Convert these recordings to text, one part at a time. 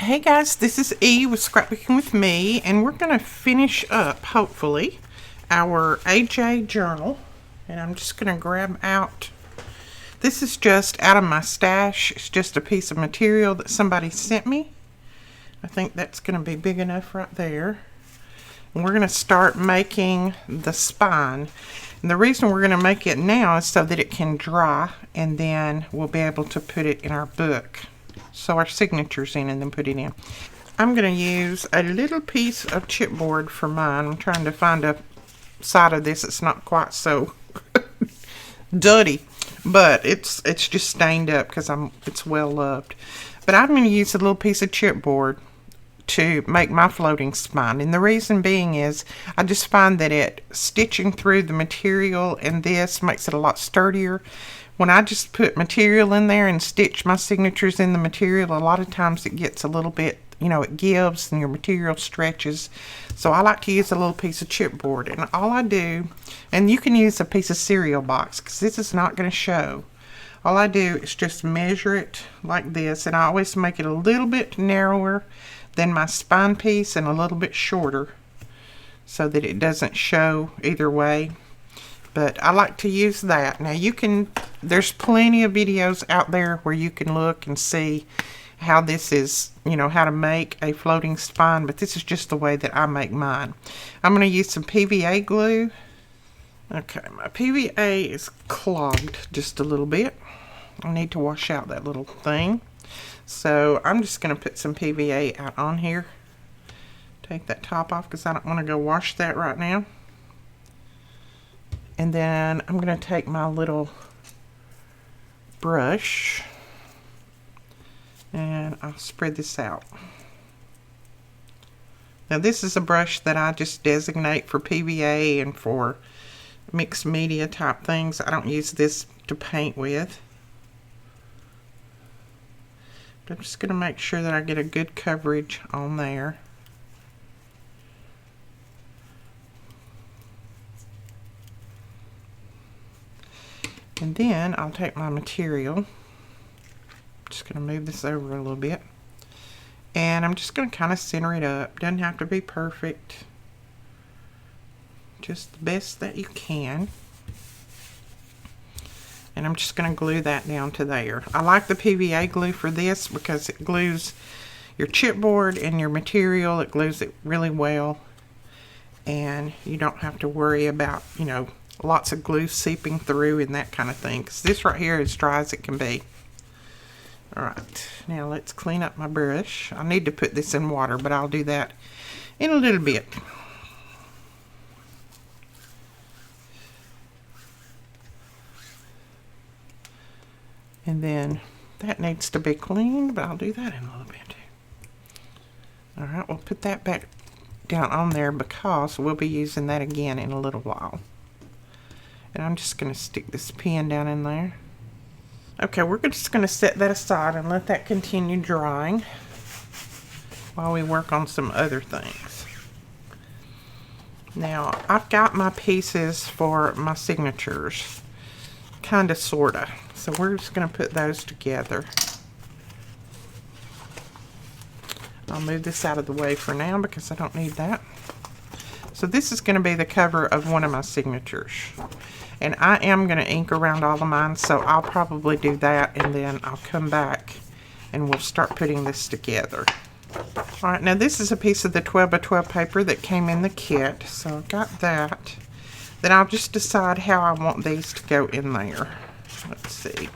Hey guys, this is E with Scrapbooking with Me, and we're going to finish up, hopefully, our AJ journal. And I'm just going to grab out, this is just out of my stash. It's just a piece of material that somebody sent me. I think that's going to be big enough right there. And we're going to start making the spine. And the reason we're going to make it now is so that it can dry, and then we'll be able to put it in our book. Sew our signatures in and then put it in. I'm going to use a little piece of chipboard for mine. I'm trying to find a side of this that's not quite so dirty, but it's just stained up because it's well loved. But I'm going to use a little piece of chipboard to make my floating spine, and the reason being is I just find that it stitching through the material and this makes it a lot sturdier. When I just put material in there and stitch my signatures in the material, a lot of times it gets a little bit, it gives and your material stretches. So I like to use a little piece of chipboard, and all I do, and you can use a piece of cereal box because this is not going to show. All I do is just measure it like this, and I always make it a little bit narrower than my spine piece and a little bit shorter so that it doesn't show either way. But I like to use that. Now there's plenty of videos out there where you can look and see how this is, how to make a floating spine, but this is just the way that I make mine. I'm going to use some PVA glue. Okay, my PVA is clogged just a little bit. I need to wash out that little thing. So I'm just going to put some PVA out on here. Take that top off because I don't want to go wash that right now. And then I'm going to take my little brush and I'll spread this out. Now this is a brush that I just designate for PVA and for mixed media type things. I don't use this to paint with. But I'm just going to make sure that I get a good coverage on there. And then I'll take my material, just going to move this over a little bit, and I'm just going to kind of center it up. Doesn't have to be perfect, just the best that you can. And I'm just going to glue that down to there. I like the PVA glue for this because it glues your chipboard and your material. It glues it really well, and you don't have to worry about, lots of glue seeping through and that kind of thing, because this right here is dry as it can be. Alright, now let's clean up my brush. I need to put this in water, but I'll do that in a little bit. And then that needs to be cleaned, but I'll do that in a little bit. Alright, we'll put that back down on there because we'll be using that again in a little while. And I'm just going to stick this pen down in there. Okay, we're just going to set that aside and let that continue drying while we work on some other things. Now, I've got my pieces for my signatures, kind of, sort of. So we're just going to put those together. I'll move this out of the way for now because I don't need that. So this is going to be the cover of one of my signatures. And I am going to ink around all of mine, so I'll probably do that, and then I'll come back and we'll start putting this together. Alright, now this is a piece of the 12 by 12 paper that came in the kit, so I've got that. Then I'll just decide how I want these to go in there. Let's see.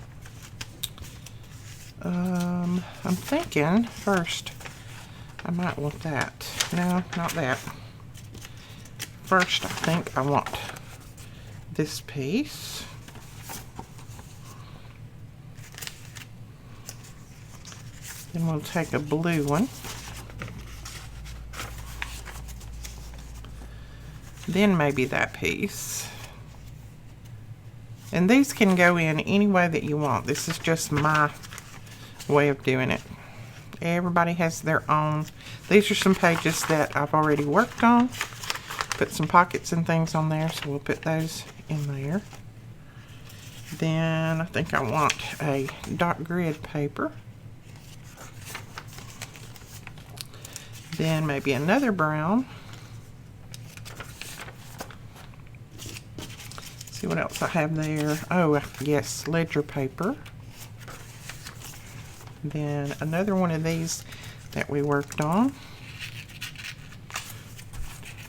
I'm thinking first I might want that. No, not that. First, I think I want this piece. Then we'll take a blue one. Then maybe that piece. And these can go in any way that you want. This is just my way of doing it. Everybody has their own. These are some pages that I've already worked on. Put some pockets and things on there, so we'll put those in there. Then I think I want a dot grid paper. Then maybe another brown. See what else I have there. Oh, yes, ledger paper. Then another one of these that we worked on.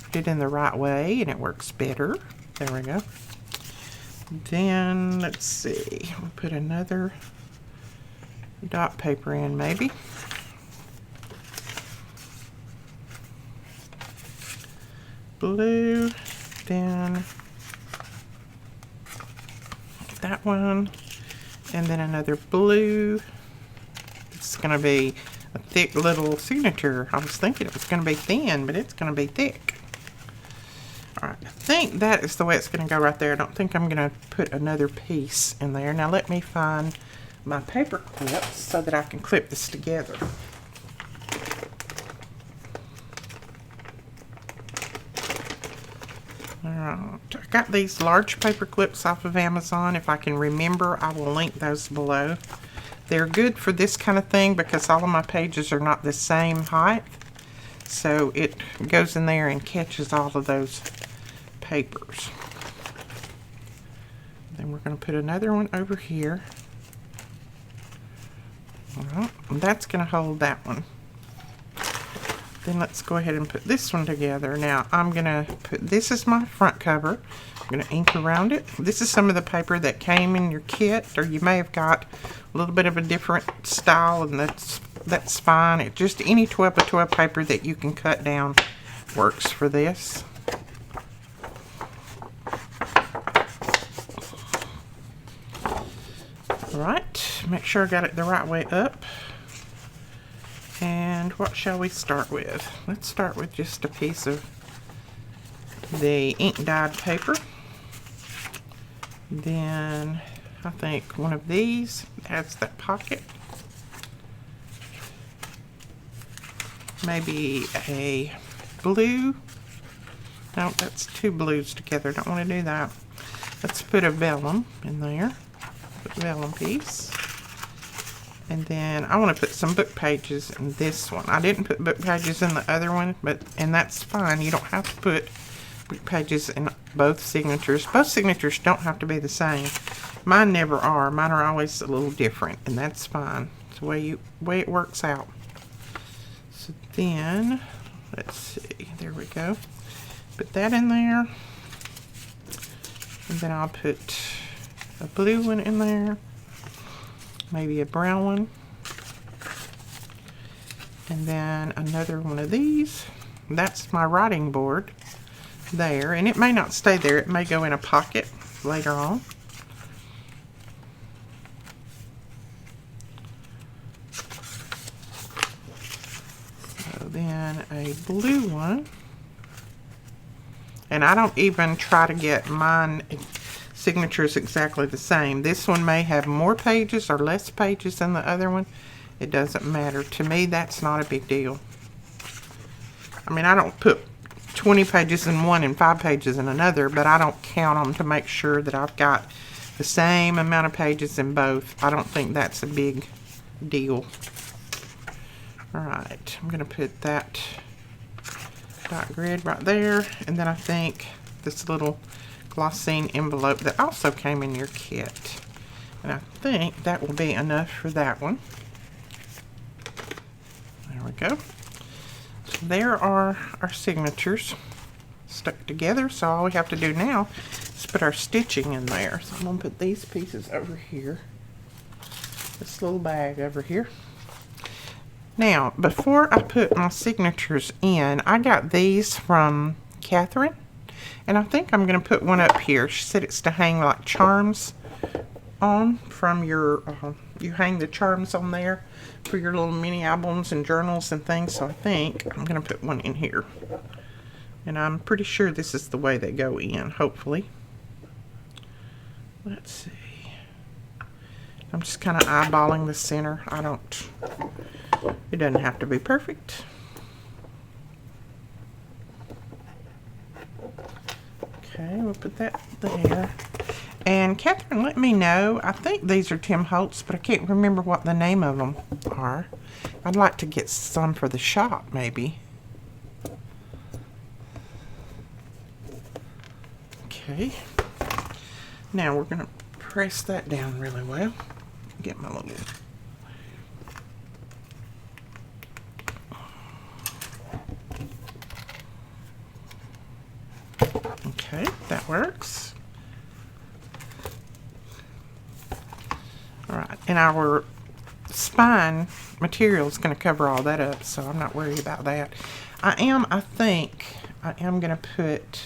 Put it in the right way and it works better. There we go. Then let's see, we'll put another dot paper in maybe. Blue, then that one, and then another blue. It's going to be a thick little signature. I was thinking it was going to be thin, but it's going to be thick. Alright, I think that is the way it's going to go right there. I don't think I'm going to put another piece in there. Now let me find my paper clips so that I can clip this together. Alright, I got these large paper clips off of Amazon. If I can remember, I will link those below. They're good for this kind of thing because all of my pages are not the same height. So it goes in there and catches all of those papers. Then we're going to put another one over here. Alright, and that's going to hold that one. Then let's go ahead and put this one together. Now I'm going to put, this is my front cover. I'm going to ink around it. This is some of the paper that came in your kit, or you may have got a little bit of a different style, and that's fine. It just any 12 by 12 paper that you can cut down works for this. Alright, make sure I got it the right way up. And what shall we start with? Let's start with just a piece of the ink dyed paper. Then I think one of these has that pocket. Maybe a blue. No, that's two blues together. Don't want to do that. Let's put a vellum in there. Put a vellum piece. And then I want to put some book pages in this one. I didn't put book pages in the other one, and that's fine. You don't have to put book pages in both signatures. Both signatures don't have to be the same. Mine never are. Mine are always a little different, and that's fine. It's the way it works out. So then, let's see. There we go. Put that in there. And then I'll put a blue one in there. Maybe a brown one, and then another one of these. That's my writing board there, and it may not stay there. It may go in a pocket later on. So then a blue one, and I don't even try to get mine signatures exactly the same. This one may have more pages or less pages than the other one. It doesn't matter. To me, that's not a big deal. I mean, I don't put 20 pages in one and 5 pages in another, but I don't count them to make sure that I've got the same amount of pages in both. I don't think that's a big deal. Alright, I'm going to put that dot grid right there, and then I think this little glossine envelope that also came in your kit, and I think that will be enough for that one. There we go. So there are our signatures stuck together, so all we have to do now is put our stitching in there. So I'm going to put these pieces over here, this little bag over here. Now before I put my signatures in, I got these from Catherine. And I think I'm going to put one up here. She said it's to hang like charms on from your, you hang the charms on there for your little mini albums and journals and things. So I think I'm going to put one in here. And I'm pretty sure this is the way they go in, hopefully. Let's see. I'm just kind of eyeballing the center. It doesn't have to be perfect. Okay, we'll put that there. And Catherine let me know, I think these are Tim Holtz, but I can't remember what the name of them are. I'd like to get some for the shop, maybe. Okay. Now we're going to press that down really well. Get my little... Okay, that works. All right, and our spine material is going to cover all that up, so I'm not worried about that. I think I am going to put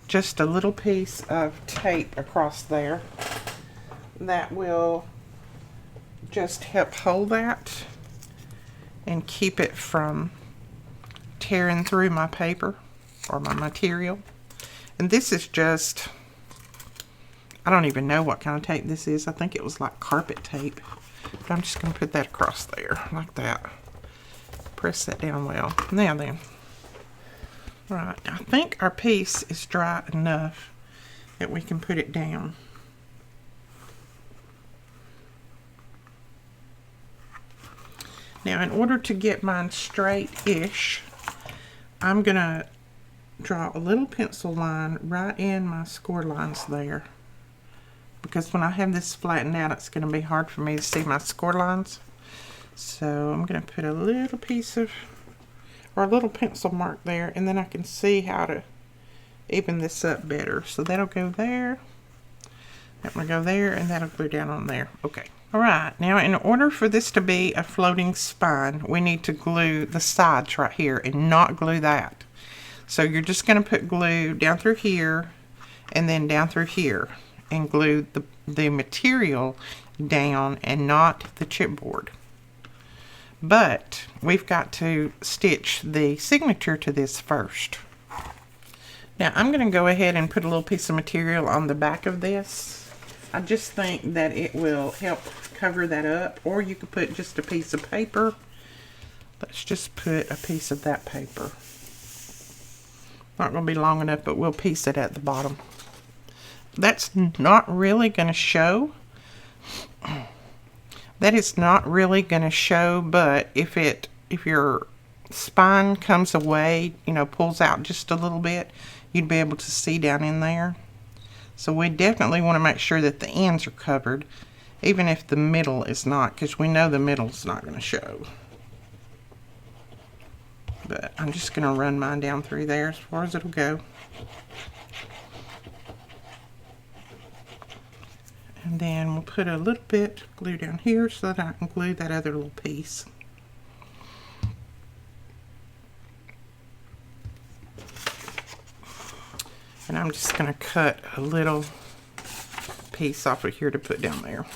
just a little piece of tape across there that will just help hold that and keep it from tearing through my paper or my material. And this is just, I don't even know what kind of tape this is. I think it was like carpet tape. But I'm just going to put that across there like that. Press that down well. Now then. Right, I think our piece is dry enough that we can put it down. Now in order to get mine straight-ish, I'm going to draw a little pencil line right in my score lines there. Because when I have this flattened out, it's going to be hard for me to see my score lines. So I'm going to put a little piece of, or a little pencil mark there, and then I can see how to even this up better. So that'll go there, that will go there, and that'll glue down on there. Okay. Alright, now in order for this to be a floating spine, we need to glue the sides right here and not glue that. So you're just going to put glue down through here and then down through here and glue the material down and not the chipboard. But we've got to stitch the signature to this first. Now I'm going to go ahead and put a little piece of material on the back of this. I just think that it will help cover that up, or you could put just a piece of paper. Let's just put a piece of that paper. Not going to be long enough, but we'll piece it at the bottom. That's not really going to show. That is not really going to show, but if your spine comes away, you know, pulls out just a little bit, you'd be able to see down in there. So we definitely want to make sure that the ends are covered, even if the middle is not, because we know the middle is not going to show. But I'm just going to run mine down through there as far as it'll go. And then we'll put a little bit of glue down here so that I can glue that other little piece. And I'm just going to cut a little piece off of here to put down there.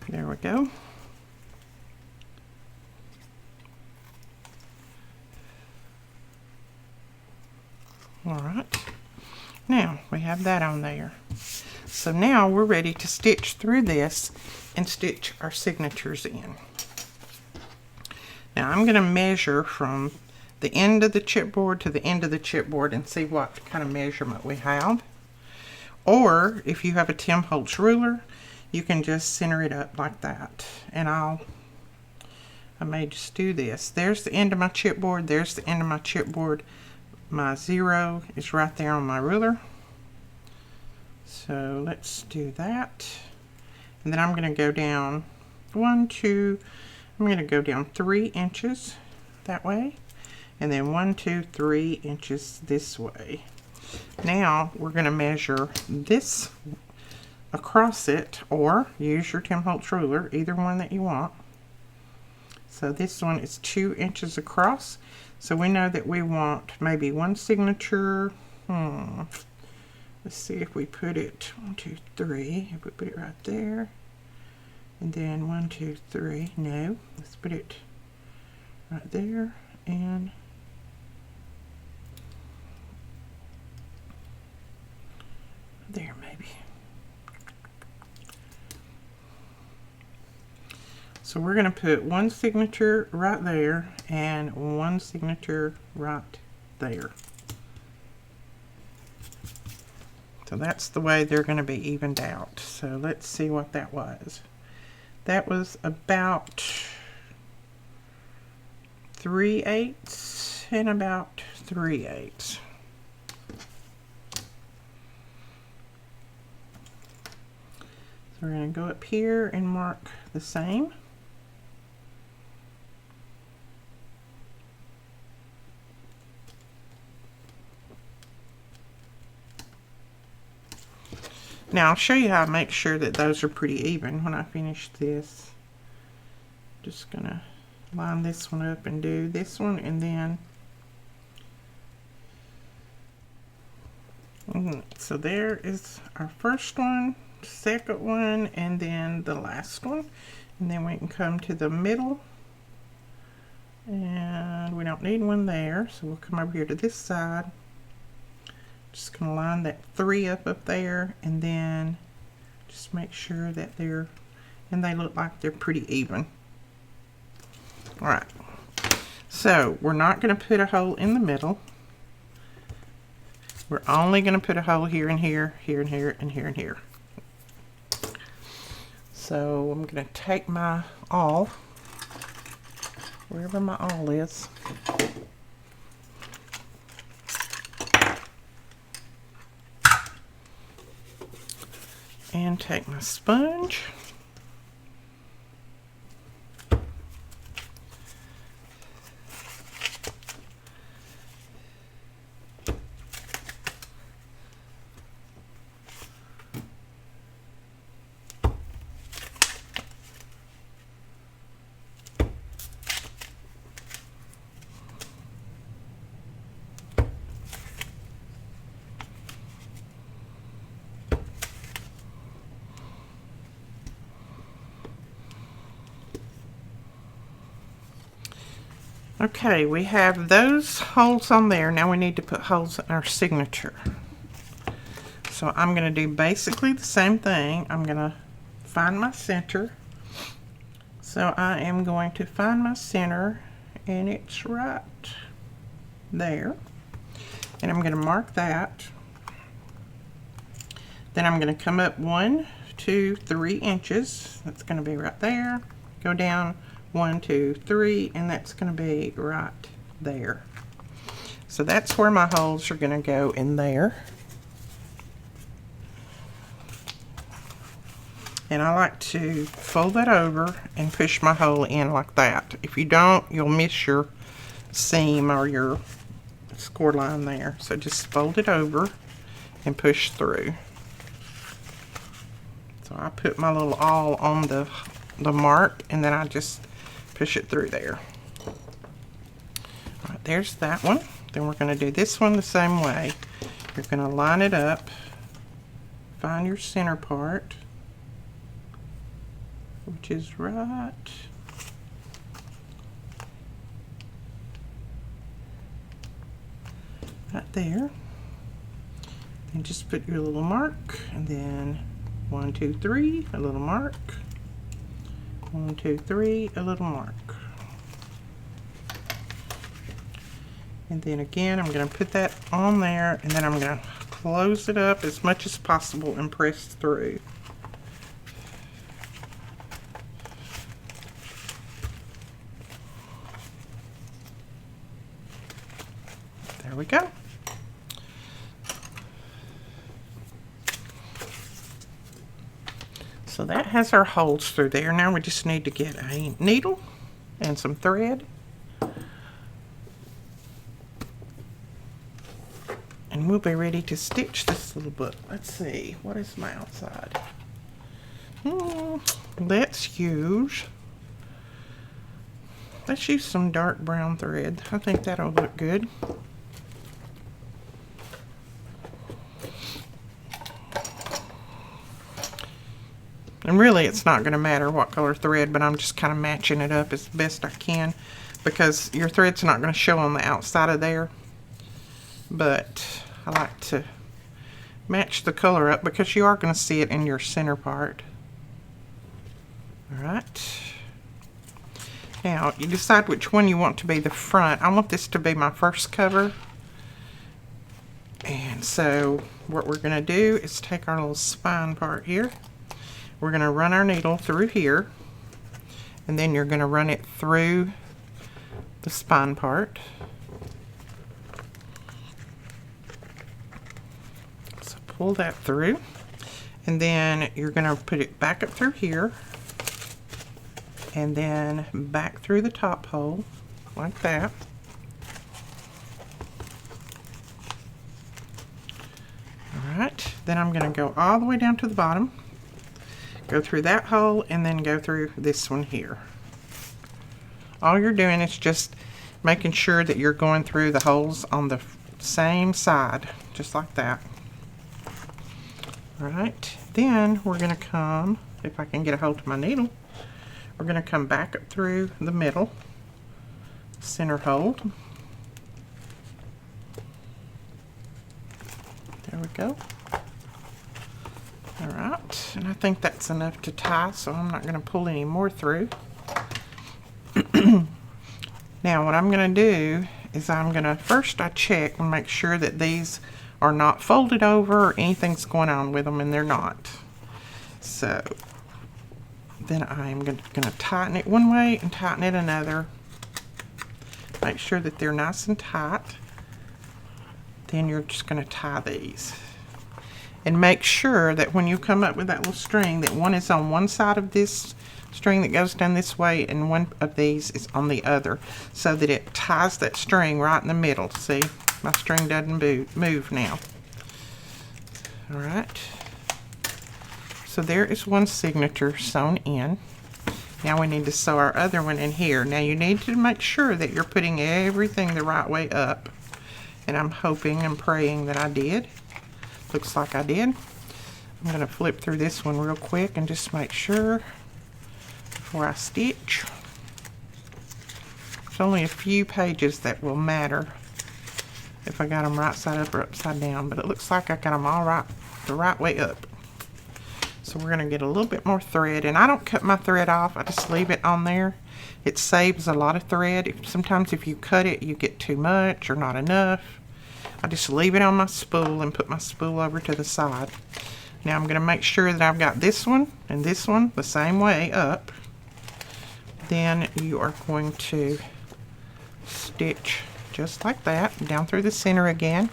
There we go. Alright, now we have that on there. So now we're ready to stitch through this and stitch our signatures in. Now I'm going to measure from the end of the chipboard to the end of the chipboard and see what kind of measurement we have. Or if you have a Tim Holtz ruler, you can just center it up like that. And I may just do this. There's the end of my chipboard, there's the end of my chipboard. My 0 is right there on my ruler. So let's do that. And then I'm going to go down I'm going to go down 3 inches that way. And then 1, 2, 3 inches this way. Now we're going to measure this across it, or use your Tim Holtz ruler, either one that you want. So this one is 2 inches across. So we know that we want maybe one signature. Let's see if we put it 1, 2, 3. If we put it right there, and then 1, 2, 3. No, let's put it right there and there maybe. So we're going to put one signature right there and one signature right there. So that's the way they're going to be evened out. So let's see what that was. That was about 3/8 and about 3/8. So we're going to go up here and mark the same. Now I'll show you how I make sure that those are pretty even when I finish this. Just gonna line this one up and do this one, and then so there is our first one, second one, and then the last one. And then we can come to the middle, and we don't need one there, so we'll come over here to this side. Just gonna line that 3 up there, and then just make sure that they're, and they look like they're pretty even. All right, so we're not gonna put a hole in the middle. We're only gonna put a hole here and here, here and here, and here and here. So I'm gonna take my awl, wherever my awl is. And take my sponge. Okay, we have those holes on there. Now we need to put holes in our signature. So I'm going to do basically the same thing. I'm going to find my center. So I am going to find my center, and it's right there. And I'm going to mark that. Then I'm going to come up 1, 2, 3 inches. That's going to be right there. Go down 1, 2, 3, and that's going to be right there. So that's where my holes are going to go in there. And I like to fold that over and push my hole in like that. If you don't, you'll miss your seam or your score line there. So just fold it over and push through. So I put my little awl on the mark, and then I just push it through there. All right, there's that one. Then we're going to do this one the same way. You're going to line it up, find your center part, which is right there. And just put your little mark, and then 1, 2, 3, a little mark. 1, 2, 3, a little mark. And then again, I'm going to put that on there, and then I'm going to close it up as much as possible and press through. There we go. So that has our holes through there. Now we just need to get a needle and some thread. And we'll be ready to stitch this little book. Let's see, what is my outside? Let's use some dark brown thread. I think that'll look good. And really it's not going to matter what color thread, but I'm just kind of matching it up as best I can, because your thread's not going to show on the outside of there. But I like to match the color up because you are going to see it in your center part. Alright. Now you decide which one you want to be the front. I want this to be my first cover. And So what we're going to do is take our little spine part here. We're going to run our needle through here, and then you're going to run it through the spine part. So pull that through, and then you're going to put it back up through here, and then back through the top hole like that. Alright, then I'm going to go all the way down to the bottom, go through that hole, and then go through this one here. All you're doing is just making sure that you're going through the holes on the same side, just like that. Alright, then we're going to come, if I can get a hold of my needle, we're going to come back up through the middle, center hold. There we go. Alright, and I think that's enough to tie, so I'm not going to pull any more through. Now what I'm going to do is I'm going to, first I check and make sure that these are not folded over or anything's going on with them, and they're not. So then I'm going to tighten it one way and tighten it another. Make sure that they're nice and tight. Then you're just going to tie these. And make sure that when you come up with that little string, that one is on one side of this string that goes down this way, and one of these is on the other, so that it ties that string right in the middle. See, my string doesn't move now. Alright. So there is one signature sewn in. Now we need to sew our other one in here. Now you need to make sure that you're putting everything the right way up. And I'm hoping and praying that I did. Looks like I did. I'm going to flip through this one real quick and just make sure before I stitch. There's only a few pages that will matter if I got them right side up or upside down, but it looks like I got them all right, the right way up. So we're going to get a little bit more thread, and I don't cut my thread off, I just leave it on there. It saves a lot of thread. Sometimes if you cut it, you get too much or not enough. I just leave it on my spool and put my spool over to the side. Now I'm going to make sure that I've got this one and this one the same way up. Then you are going to stitch just like that, down through the center again.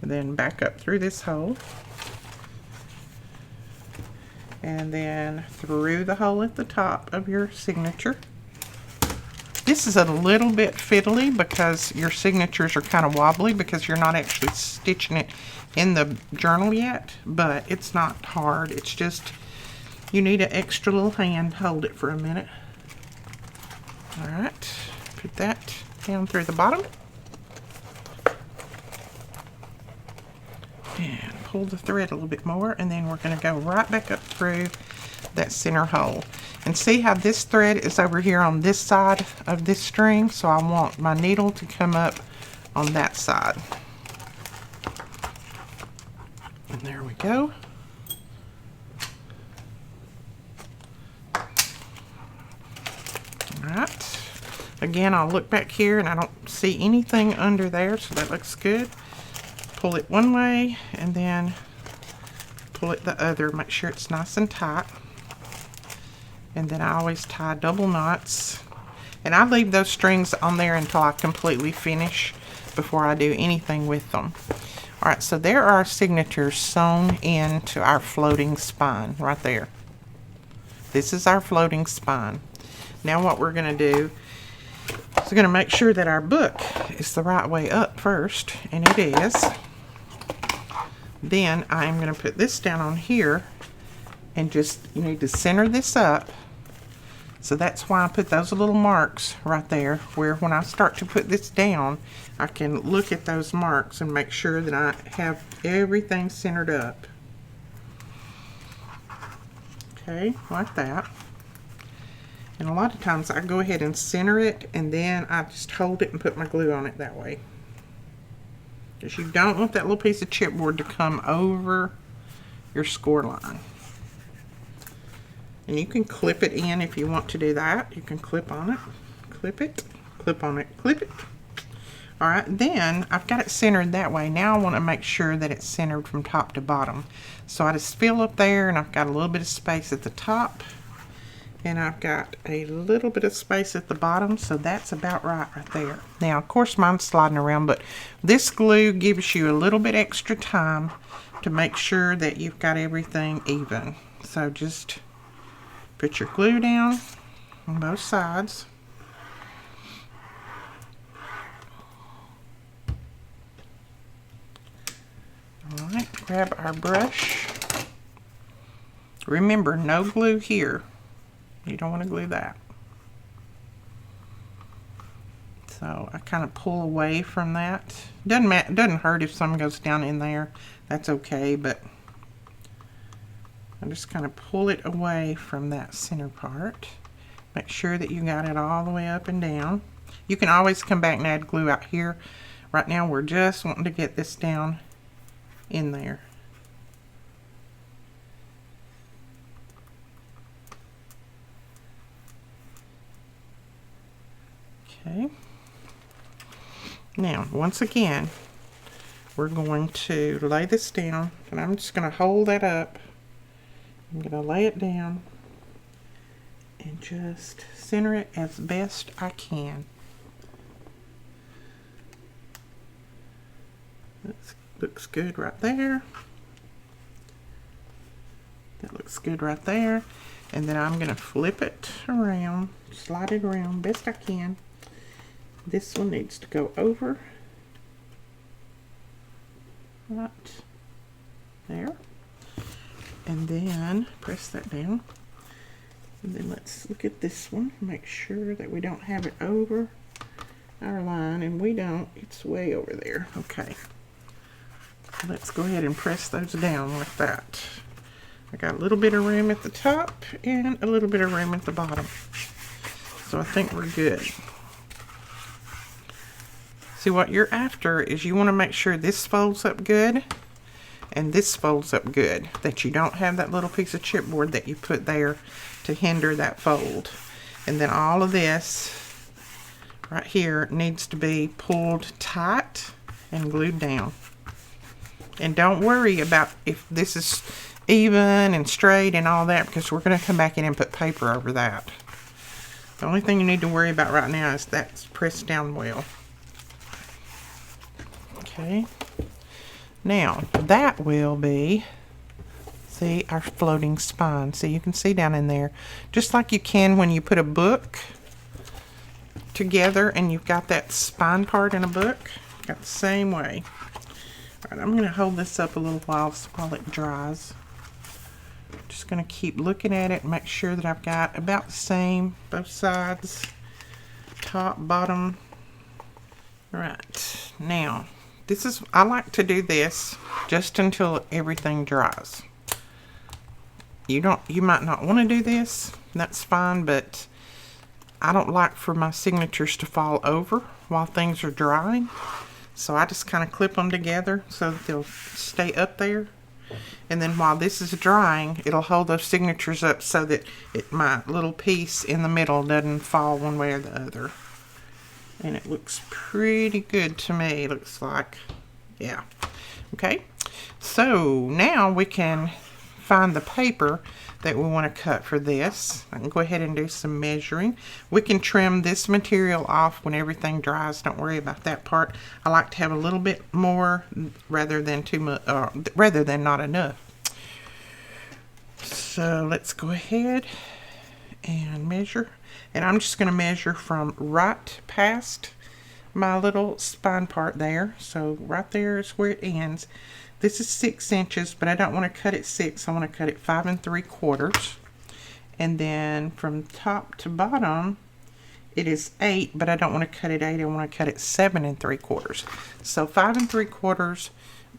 And then back up through this hole. And then through the hole at the top of your signature. This is a little bit fiddly because your signatures are kind of wobbly because you're not actually stitching it in the journal yet, but it's not hard. It's just you need an extra little hand. Hold it for a minute. Alright, put that down through the bottom. And pull the thread a little bit more, and then we're going to go right back up through that center hole. And see how this thread is over here on this side of this string, so I want my needle to come up on that side. And there we go. Alright. Again, I'll look back here and I don't see anything under there, so that looks good. Pull it one way and then pull it the other. Make sure it's nice and tight. And then I always tie double knots. And I leave those strings on there until I completely finish before I do anything with them. Alright, so there are our signatures sewn into our floating spine right there. This is our floating spine. Now what we're going to do is we're going to make sure that our book is the right way up first, and it is. Then I'm going to put this down on here, and just, you need to center this up. So that's why I put those little marks right there, where when I start to put this down, I can look at those marks and make sure that I have everything centered up. Okay, like that. And a lot of times I go ahead and center it, and then I just hold it and put my glue on it that way. Because you don't want that little piece of chipboard to come over your score line. And you can clip it in if you want to do that. You can clip on it, clip it, clip on it, clip it. All right, then I've got it centered that way. Now I want to make sure that it's centered from top to bottom. So I just fill up there, and I've got a little bit of space at the top, and I've got a little bit of space at the bottom, so that's about right there. Now, of course, mine's sliding around, but this glue gives you a little bit extra time to make sure that you've got everything even. So just put your glue down on both sides. All right, grab our brush. Remember, no glue here. You don't want to glue that. So I kind of pull away from that. Doesn't hurt if some goes down in there. That's okay, but I just kind of pull it away from that center part. Make sure that you got it all the way up and down. You can always come back and add glue out here. Right now we're just wanting to get this down in there. Okay. Now, once again, we're going to lay this down, and I'm just going to hold that up. I'm going to lay it down and just center it as best I can. That looks good right there. That looks good right there. And then I'm going to flip it around, slide it around best I can. This one needs to go over. Right there. And then press that down. And then let's look at this one. Make sure that we don't have it over our line. And we don't. It's way over there. Okay. Let's go ahead and press those down like that. I got a little bit of room at the top and a little bit of room at the bottom. So I think we're good. See, what you're after is you want to make sure this folds up good and this folds up good. That you don't have that little piece of chipboard that you put there to hinder that fold. And then all of this right here needs to be pulled tight and glued down. And don't worry about if this is even and straight and all that, because we're going to come back in and put paper over that. The only thing you need to worry about right now is that's pressed down well. Okay. Now, that will be, see, our floating spine. See, you can see down in there, just like you can when you put a book together and you've got that spine part in a book. Got the same way. All right, I'm going to hold this up a little while it dries. Just going to keep looking at it and make sure that I've got about the same, both sides, top, bottom. All right, now, I like to do this just until everything dries. You might not want to do this, that's fine, but I don't like for my signatures to fall over while things are drying. So I just kind of clip them together so that they'll stay up there. And then while this is drying, it'll hold those signatures up so that my little piece in the middle doesn't fall one way or the other. And it looks pretty good to me, looks like. Yeah. Okay. So now we can find the paper that we want to cut for this. I can go ahead and do some measuring. We can trim this material off when everything dries. Don't worry about that part. I like to have a little bit more rather than too much, rather than not enough. So let's go ahead and measure. And I'm just going to measure from right past my little spine part there. So right there is where it ends. This is 6 inches, but I don't want to cut it 6. I want to cut it 5 3/4. And then from top to bottom, it is 8, but I don't want to cut it 8. I want to cut it 7 3/4. So 5 3/4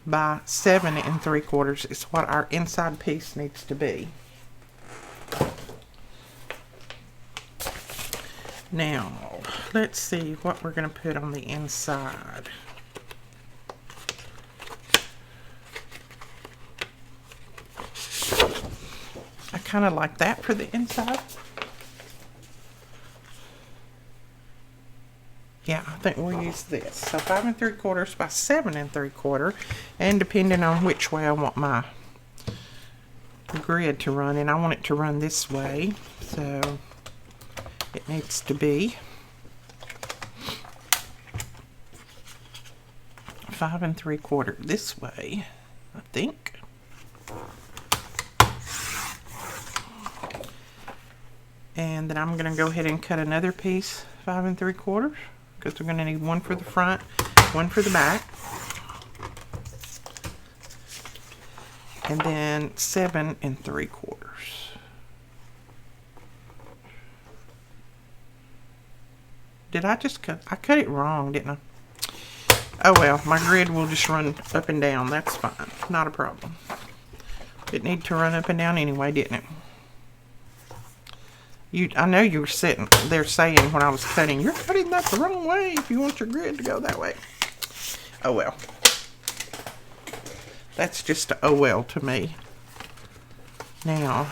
by 7 3/4 is what our inside piece needs to be. Now, let's see what we're going to put on the inside. I kind of like that for the inside. Yeah, I think we'll use this. So 5 3/4 by 7 3/4, and depending on which way I want my grid to run, and I want it to run this way, so it needs to be 5 3/4 this way, I think. And then I'm going to go ahead and cut another piece 5 3/4, because we're going to need one for the front, one for the back, and then 7 3/4. Did I just cut? I cut it wrong, didn't I? Oh well, my grid will just run up and down. That's fine, not a problem. It needed to run up and down anyway, didn't it? I know you were sitting there saying when I was cutting, you're cutting that the wrong way if you want your grid to go that way. Oh well. That's just a oh well to me. Now,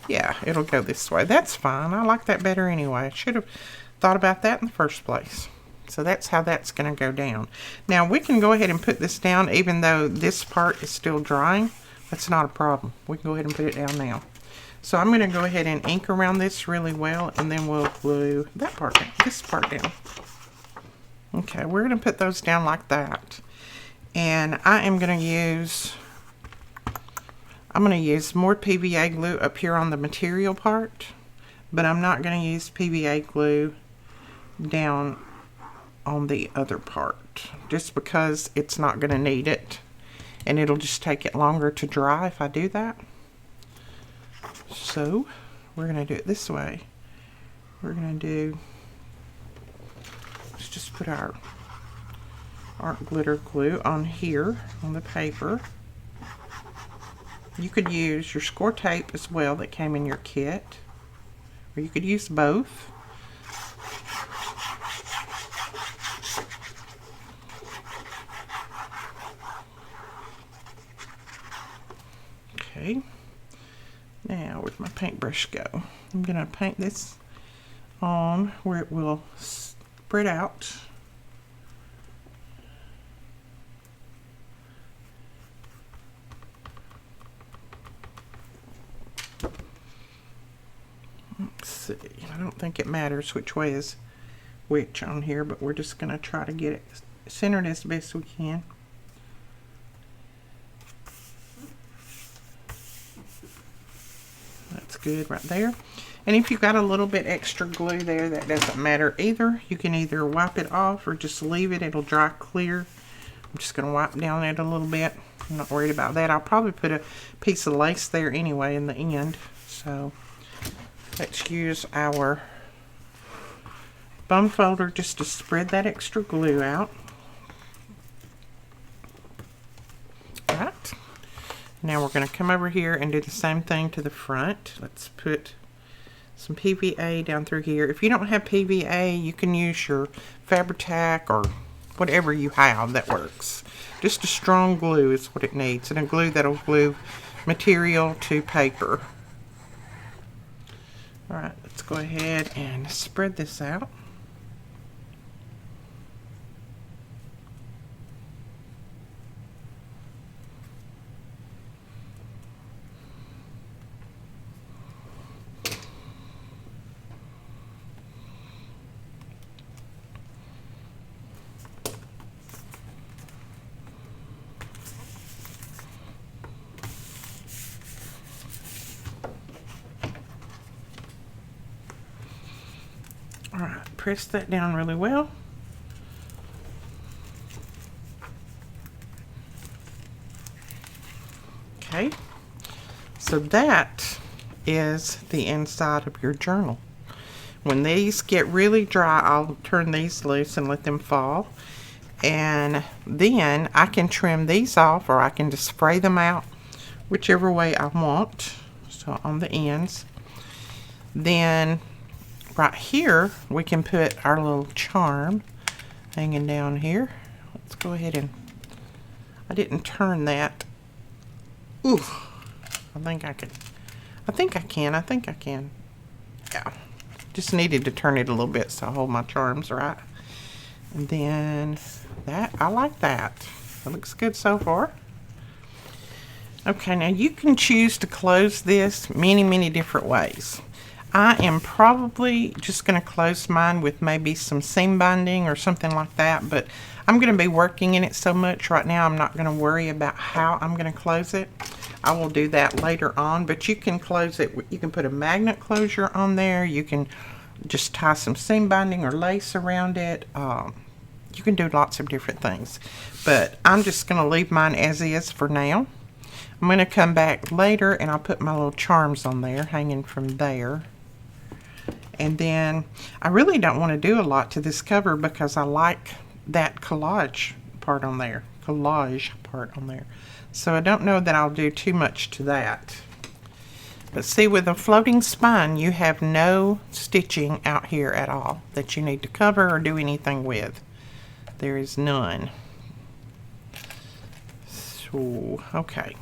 yeah, it'll go this way. That's fine. I like that better anyway. I should have thought about that in the first place. So that's how that's going to go down. Now we can go ahead and put this down even though this part is still drying. That's not a problem. We can go ahead and put it down now. So I'm going to go ahead and ink around this really well, and then we'll glue that part down, this part down. Okay, we're going to put those down like that. And I am going to use, I'm going to use more PVA glue up here on the material part, but I'm not going to use PVA glue down on the other part, just because it's not going to need it, and it'll just take it longer to dry if I do that. So we're going to do it this way. We're going to do, let's just put our art glitter glue on here on the paper. You could use your score tape as well that came in your kit, or you could use both. Okay. Now, where'd my paintbrush go? I'm going to paint this on where it will spread out. Let's see. I don't think it matters which way is which on here, but we're just going to try to get it centered as best we can. That's good right there. And if you've got a little bit extra glue there, that doesn't matter either. You can either wipe it off or just leave it. It'll dry clear. I'm just going to wipe down it a little bit. I'm not worried about that. I'll probably put a piece of lace there anyway in the end. So let's use our bum folder just to spread that extra glue out. Right. Now we're going to come over here and do the same thing to the front. Let's put some PVA down through here. If you don't have PVA, you can use your Fabri-Tac or whatever you have that works. Just a strong glue is what it needs, and a glue that'll glue material to paper. Alright, let's go ahead and spread this out. Alright, press that down really well. Okay, so that is the inside of your journal. When these get really dry, I'll turn these loose and let them fall. And then I can trim these off, or I can just spray them out, whichever way I want. So on the ends. Then right here, we can put our little charm hanging down here. Let's go ahead and, I didn't turn that. Ooh, I think I can. Yeah, just needed to turn it a little bit so I hold my charms right. And then that, I like that. It looks good so far. Okay, now you can choose to close this many different ways. I am probably just going to close mine with maybe some seam binding or something like that, but I'm going to be working in it so much right now, I'm not going to worry about how I'm going to close it. I will do that later on, but you can close it. You can put a magnet closure on there. You can just tie some seam binding or lace around it. You can do lots of different things, but I'm just going to leave mine as is for now. I'm going to come back later and I'll put my little charms on there, hanging from there. And then I really don't want to do a lot to this cover because I like that collage part on there. So I don't know that I'll do too much to that. But see, with a floating spine, you have no stitching out here at all that you need to cover or do anything with. There is none. So, okay.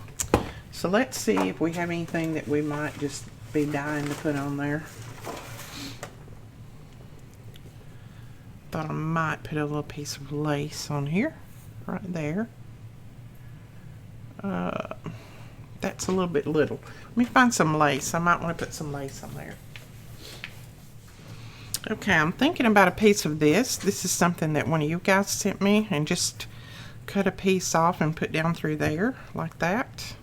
So let's see if we have anything that we might just be dying to put on there. Thought I might put a little piece of lace on here, right there. That's a little bit little. Let me find some lace. I might want to put some lace on there. Okay, I'm thinking about a piece of this. This is something that one of you guys sent me, and just cut a piece off and put down through there like that.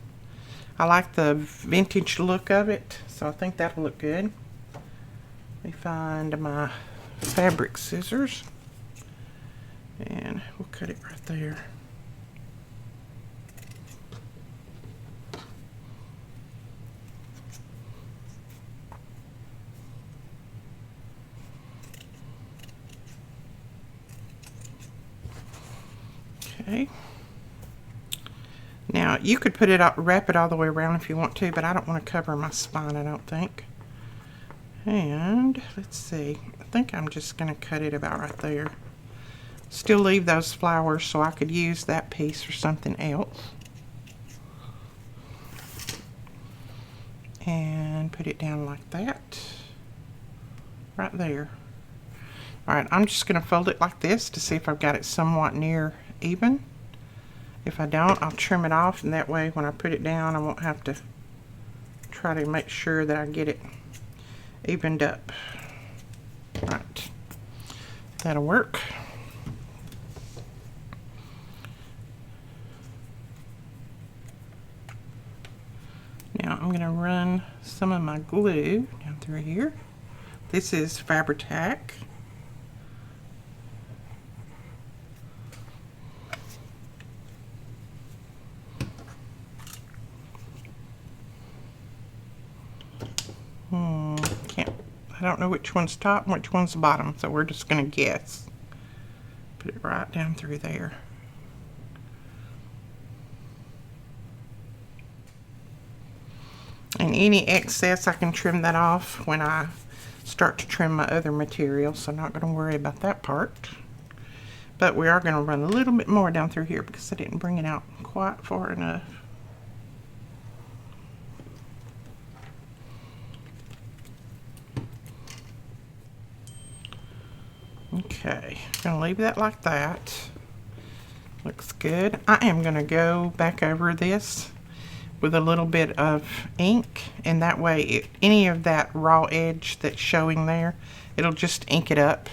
I like the vintage look of it, so I think that'll look good. Let me find my fabric scissors and we'll cut it right there. Okay. Now you could put it up, wrap it all the way around if you want to, but I don't want to cover my spine, I don't think. And let's see, I think I'm just going to cut it about right there. Still leave those flowers so I could use that piece for something else. And put it down like that, right there. Alright, I'm just going to fold it like this to see if I've got it somewhat near even. If I don't, I'll trim it off, and that way when I put it down I won't have to try to make sure that I get it evened up. Right, that'll work. Now I'm going to run some of my glue down through here. This is Fabri-Tac. I don't know which one's top and which one's bottom, so we're just going to guess. Put it right down through there. And any excess, I can trim that off when I start to trim my other material, so I'm not going to worry about that part. But we are going to run a little bit more down through here because I didn't bring it out quite far enough. Okay, I'm going to leave that like that. Looks good. I am going to go back over this with a little bit of ink, and that way any of that raw edge that's showing there, it'll just ink it up,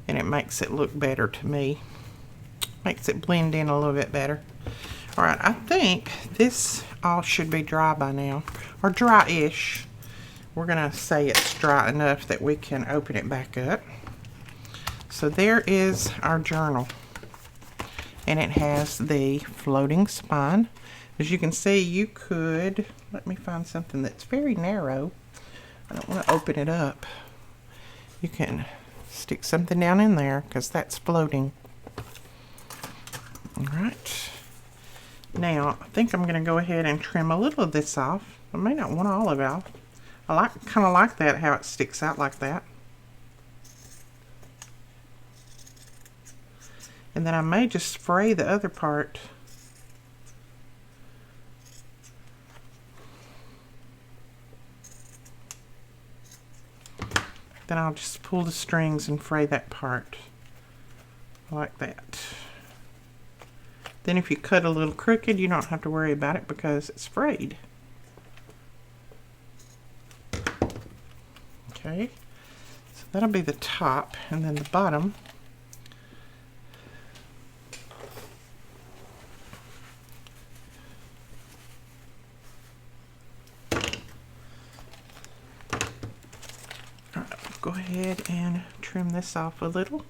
and it makes it look better to me. Makes it blend in a little bit better. Alright, I think this all should be dry by now, or dry-ish. We're going to say it's dry enough that we can open it back up. So there is our journal, and it has the floating spine. As you can see, you could, let me find something that's very narrow. I don't want to open it up. You can stick something down in there because that's floating. Alright. Now, I think I'm going to go ahead and trim a little of this off. I may not want all of it off. I kind of like that, how it sticks out like that. And then I may just spray the other part. Then I'll just pull the strings and fray that part. like that. Then if you cut a little crooked, you don't have to worry about it because it's frayed. Okay, so that'll be the top, and then the bottom. All right, go ahead and trim this off a little.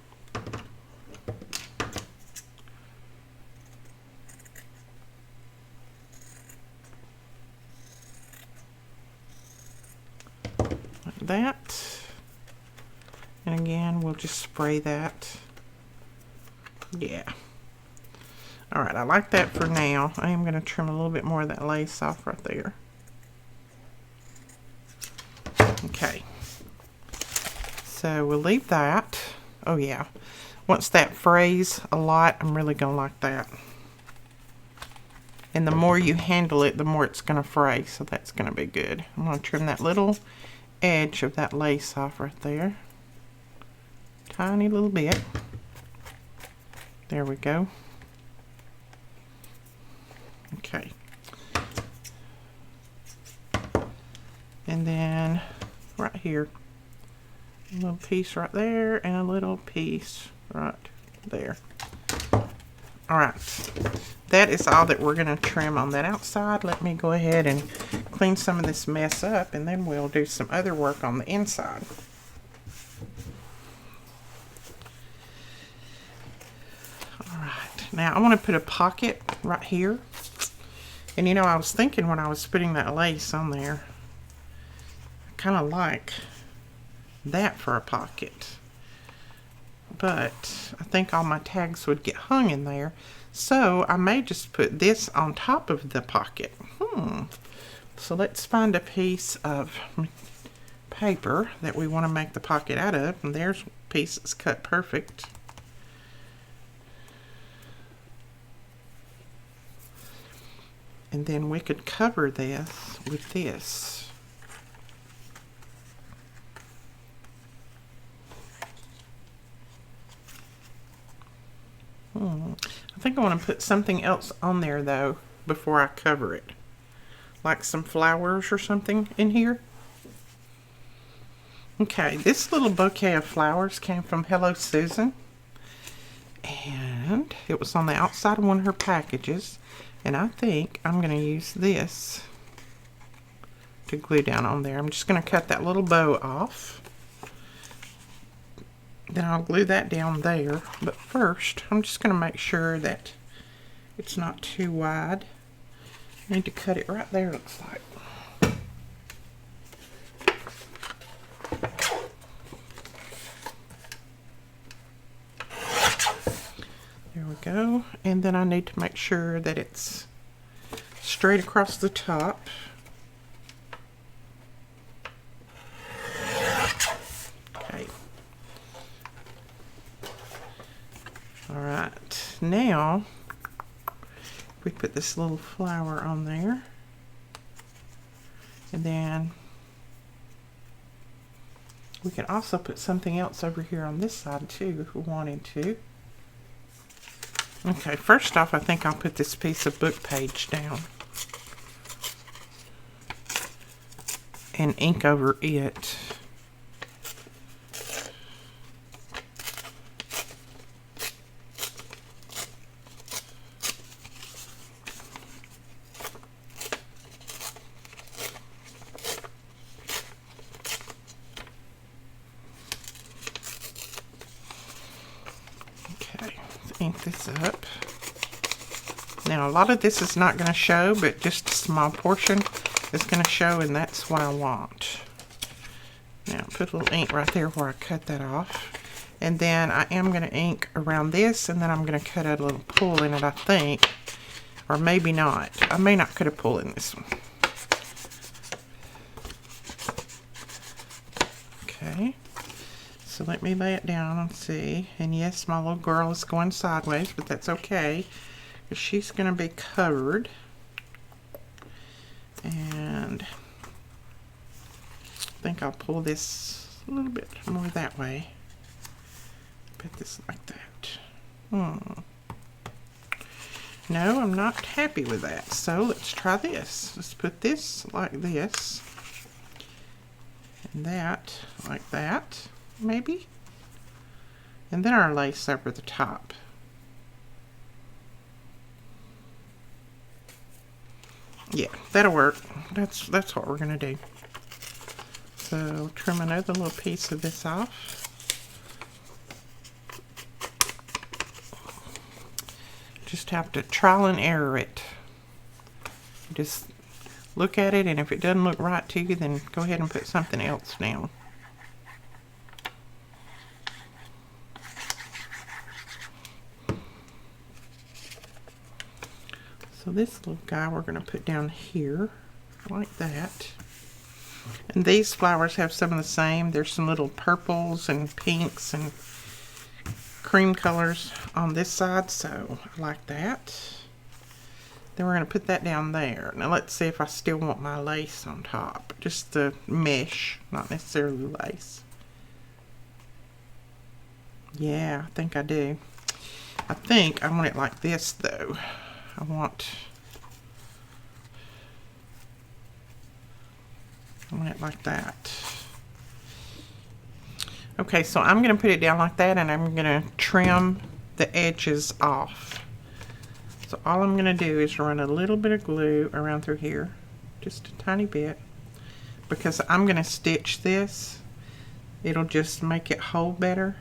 That, and again we'll just spray that. Yeah, all right, I like that for now. I am going to trim a little bit more of that lace off right there. Okay, so we'll leave that. Oh yeah, once that frays a lot, I'm really gonna like that, and the more you handle it, the more it's gonna fray, so that's gonna be good. I'm gonna trim that little edge of that lace off right there, tiny little bit. There we go. Okay, and then right here, a little piece right there and a little piece right there. All right, that is all that we're going to trim on that outside. Let me go ahead and clean some of this mess up, and then we'll do some other work on the inside. All right, now I want to put a pocket right here. And you know, I was thinking when I was putting that lace on there, I kind of like that for a pocket. But I think all my tags would get hung in there, so I may just put this on top of the pocket. So let's find a piece of paper that we want to make the pocket out of, and there's a piece that's cut perfect. And then we could cover this with this. I think I want to put something else on there though before I cover it, like some flowers or something in here. Okay, this little bouquet of flowers came from Hello Susan, and it was on the outside of one of her packages, and I think I'm going to use this to glue down on there. I'm just going to cut that little bow off. Then I'll glue that down there, but first I'm just going to make sure that it's not too wide. I need to cut it right there, looks like. There we go. And then I need to make sure that it's straight across the top. Alright, now we put this little flower on there, and then we can also put something else over here on this side too if we wanted to. Okay, first off I think I'll put this piece of book page down and ink over it. Ink this up. Now a lot of this is not going to show, but just a small portion is going to show, and that's what I want. Now put a little ink right there where I cut that off, and then I am going to ink around this, and then I'm going to cut out a little pull in it, I think, or maybe not. I may not cut a pull in this one. Okay. So let me lay it down and see. And yes, my little girl is going sideways, but that's okay, because she's going to be covered. And I think I'll pull this a little bit more that way. Put this like that. No, I'm not happy with that. So let's try this. Let's put this like this. And that like that, maybe. And then our lace over the top. Yeah, that'll work. That's what we're gonna do. So trim another little piece of this off. Just have to trial and error it. Just look at it, and if it doesn't look right to you, then go ahead and put something else down. So this little guy we're going to put down here, like that. And these flowers have some of the same. There's some little purples and pinks and cream colors on this side, so I like that. Then we're going to put that down there. Now let's see if I still want my lace on top. Just the mesh, not necessarily lace. Yeah, I think I do. I think I want it like this though. I want it like that. Okay, so I'm going to put it down like that, and I'm going to trim the edges off. So all I'm going to do is run a little bit of glue around through here, just a tiny bit, because I'm going to stitch this. It'll just make it hold better.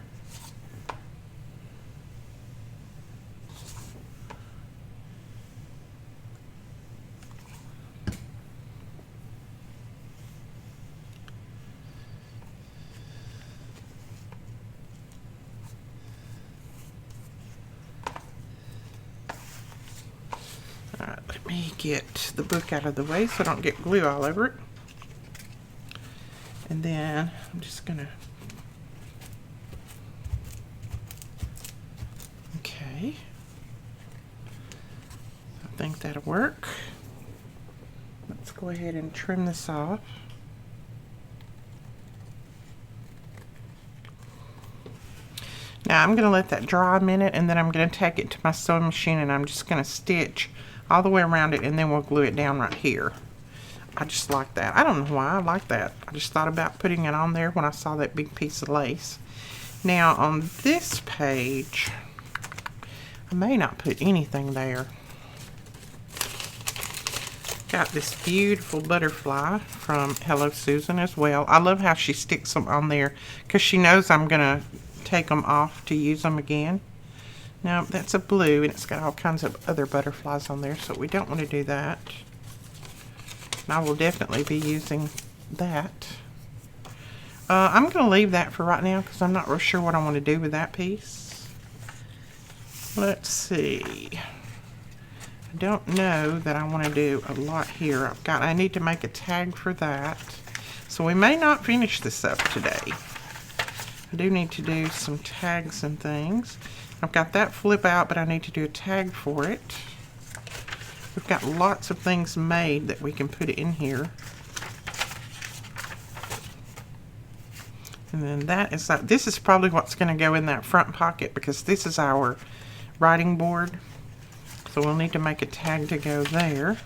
Alright, let me get the book out of the way so I don't get glue all over it. And then I'm just gonna, okay, I think that'll work. Let's go ahead and trim this off. Now I'm going to let that dry a minute, and then I'm going to take it to my sewing machine, and I'm just going to stitch all the way around it, and then we'll glue it down right here. I just like that. I don't know why I like that. I just thought about putting it on there when I saw that big piece of lace. Now on this page, I may not put anything there. Got this beautiful butterfly from Hello Susan as well. I love how she sticks them on there because she knows I'm going to take them off to use them again. Now that's a blue, and it's got all kinds of other butterflies on there, so we don't want to do that. And I will definitely be using that. I'm going to leave that for right now because I'm not real sure what I want to do with that piece. Let's see. I don't know that I want to do a lot here. I need to make a tag for that. So we may not finish this up today. I do need to do some tags and things. I've got that flip out, but I need to do a tag for it. We've got lots of things made that we can put in here. And then that is that. This is probably what's going to go in that front pocket because this is our writing board. So we'll need to make a tag to go there.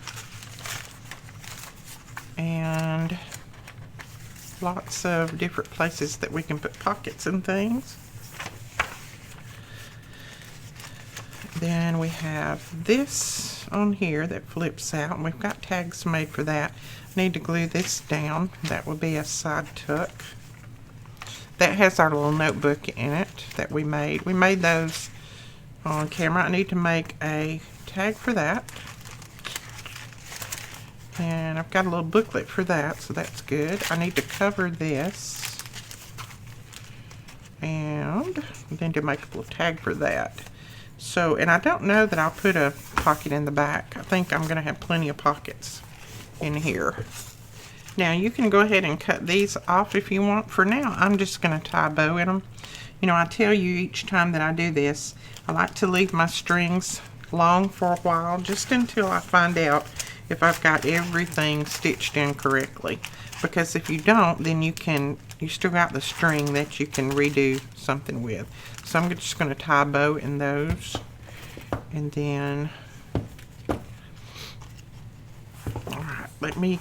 And lots of different places that we can put pockets and things. Then we have this on here that flips out, and we've got tags made for that. Need to glue this down. That would be a side tuck. That has our little notebook in it that we made. We made those on camera. I need to make a tag for that. And I've got a little booklet for that, so that's good. I need to cover this. And then to make a little tag for that. So, and I don't know that I'll put a pocket in the back. I think I'm going to have plenty of pockets in here. Now, you can go ahead and cut these off if you want. For now, I'm just going to tie a bow in them. You know, I tell you each time that I do this, I like to leave my strings long for a while, just until I find out if I've got everything stitched in correctly. Because if you don't, then you still got the string that you can redo something with. So I'm just going to tie a bow in those. And then, alright, let me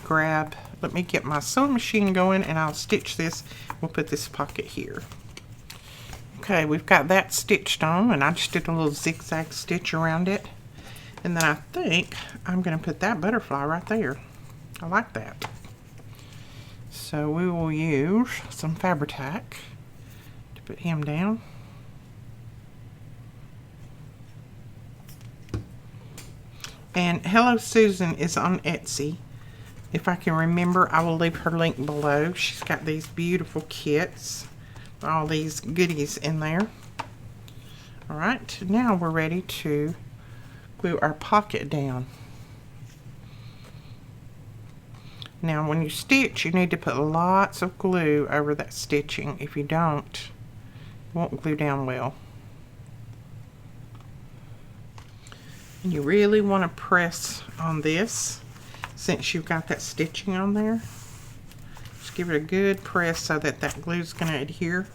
get my sewing machine going and I'll stitch this. We'll put this pocket here. Okay, we've got that stitched on, and I just did a little zigzag stitch around it. And then I think I'm going to put that butterfly right there. I like that. So we will use some Fabri-Tac to put him down. And Hello Susan is on Etsy. If I can remember, I will leave her link below. She's got these beautiful kits, all these goodies in there. Alright, now we're ready to glue our pocket down. Now when you stitch, you need to put lots of glue over that stitching. If you don't, it won't glue down well. And you really want to press on this since you've got that stitching on there. Just give it a good press so that that glue is going to adhere.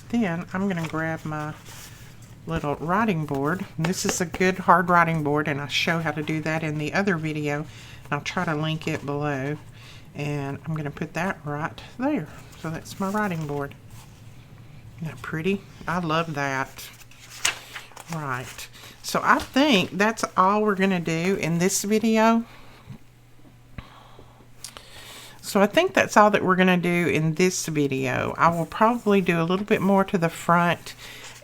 Then I'm going to grab my little writing board. And this is a good hard writing board, and I show how to do that in the other video. I'll try to link it below. And I'm going to put that right there. So that's my writing board. Isn't that pretty? I love that. Right. So I think that's all we're going to do in this video. So I think that's all that we're going to do in this video. I will probably do a little bit more to the front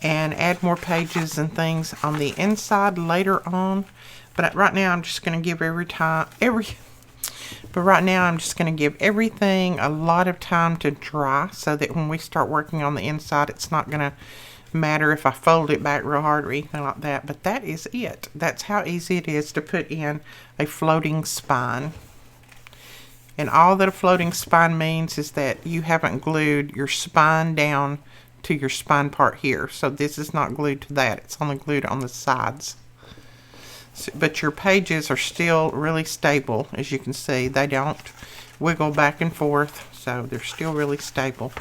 and add more pages and things on the inside later on. But right now I'm just going to give everything a lot of time to dry so that when we start working on the inside, it's not going to matter if I fold it back real hard or anything like that. But that is it. That's how easy it is to put in a floating spine. And all that a floating spine means is that you haven't glued your spine down to your spine part here. So this is not glued to that. It's only glued on the sides. So, but your pages are still really stable. As you can see, they don't wiggle back and forth. So they're still really stable.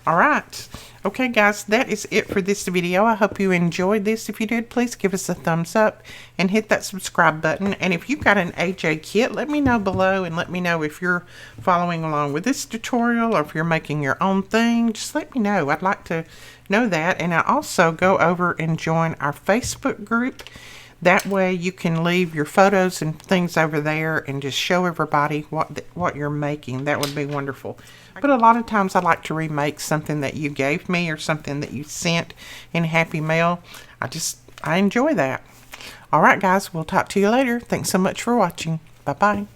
Alright. Okay guys, that is it for this video. I hope you enjoyed this. If you did, please give us a thumbs up and hit that subscribe button. And if you've got an AJ kit, let me know below and let me know if you're following along with this tutorial or if you're making your own thing. Just let me know. I'd like to know that. And I also go over and join our Facebook group. That way you can leave your photos and things over there and just show everybody what you're making. That would be wonderful. But a lot of times I like to remake something that you gave me or something that you sent in Happy Mail. I enjoy that. Alright guys, we'll talk to you later. Thanks so much for watching. Bye-bye.